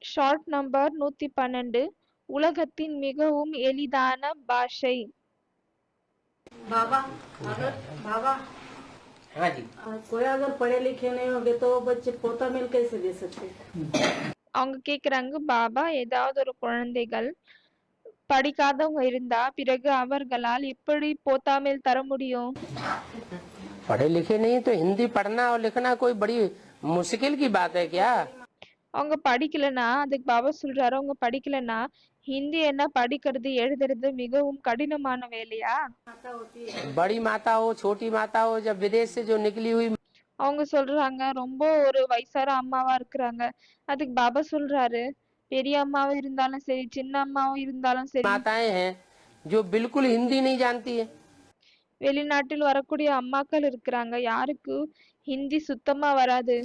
Short number 112 உலகத்தின் மிகவும் எளிதான பாஷை. बाबा अगर बाबा हाँ जी। कोई अगर पढ़े लिखे नहीं होंगे तो बच्चे पोता मिल कैसे दे सकते? அவங்க கேக்குறாங்க, பாபா ஏதாவது ஒரு குழந்தைகள் படிக்காதவங்க இருந்தா பிறகு அவர்களால் எப்படி போத்தாமேல் தர முடியும்? पढ़े लिखे नहीं तो हिंदी पढ़ना और लिखना कोई बड़ी मुश्किल की बात है क्या? அவங்க படிக்கலனா, அதுக்கு பாபா சொல்றாரு, அவங்க படிக்கலனா ஹிந்தி என்ன படிக்கிறது எழுதுறது மிகவும் கடினமான வேலையா? बड़ी माता हो छोटी माता हो, जब विदेश से जो निकली हुई அவங்க சொல்றாங்க, ரொம்ப ஒரு வயசான அம்மாவா இருக்கிறாங்க. அதுக்கு பாபா சொல்றாரு, பெரிய அம்மாவும் இருந்தாலும் சரி, சின்ன அம்மாவும் இருந்தாலும் சரி, माताएं हैं जो बिल्कुल हिंदी नहीं जानती है, வெளிநாட்டில் வரக்கூடிய அம்மாக்கள் இருக்கிறாங்க, யாருக்கு ஹிந்தி சுத்தமா வராது.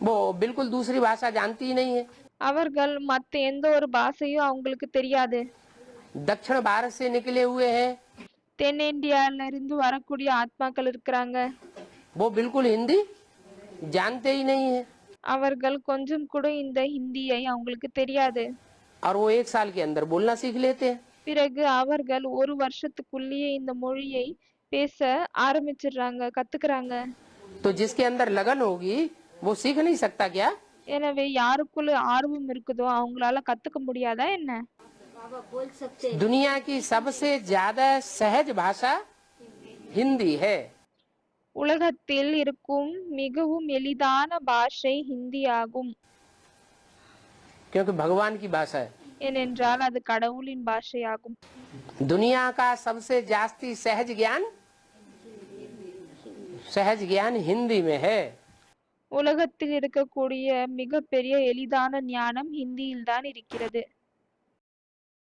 वो बिल्कुल दूसरी भाषा जानती ही नहीं है। அவர்கள் மத்த எந்த ஒரு பாஷையும் அவங்களுக்கு தெரியாது. दक्षिण भारत से निकले हुए हैं, தென்னிந்தியால இருந்து வரக்கூடிய ஆத்மாக்கள் இருக்கிறாங்க, वो बिल्कुल हिंदी जानते ही नहीं है, அவர்கள் கொஞ்சம் கூட இந்த ஹிந்தியை அவங்களுக்கு தெரியாது. और वो एक साल के अंदर बोलना सीख लेते हैं। பிறகு அவர்கள் ஒரு வருஷத்துக்குள்ளேயே இந்த மொழியை பேச ஆரம்பிச்சிடுறாங்க, கத்துக்கிறாங்க. तो जिसके अंदर लगन होगी वो सीख नहीं सकता क्या? எனவே யாருக்குள்ள ஆர்வம் இருக்குதோ அவங்களால கத்துக்க முடியாதா என்ன? बाबा बोल सकते दुनिया की सबसे ज्यादा सहज भाषा हिंदी है, உலகத்தில் இருக்கும் மிகவும் எளிதான பாஷை ஹிந்தி ஆகும். क्योंकि भगवान की भाषा है। ஏனென்றால் அது கடவுளின் பாஷையாகும். दुनिया का सबसे जास्ती सहज ज्ञान हिंदी में है। உலகத்தில் இருக்கக்கூடிய மிகப்பெரிய எளிதான ஞானம் ஹிந்தியில் தான் இருக்கிறது.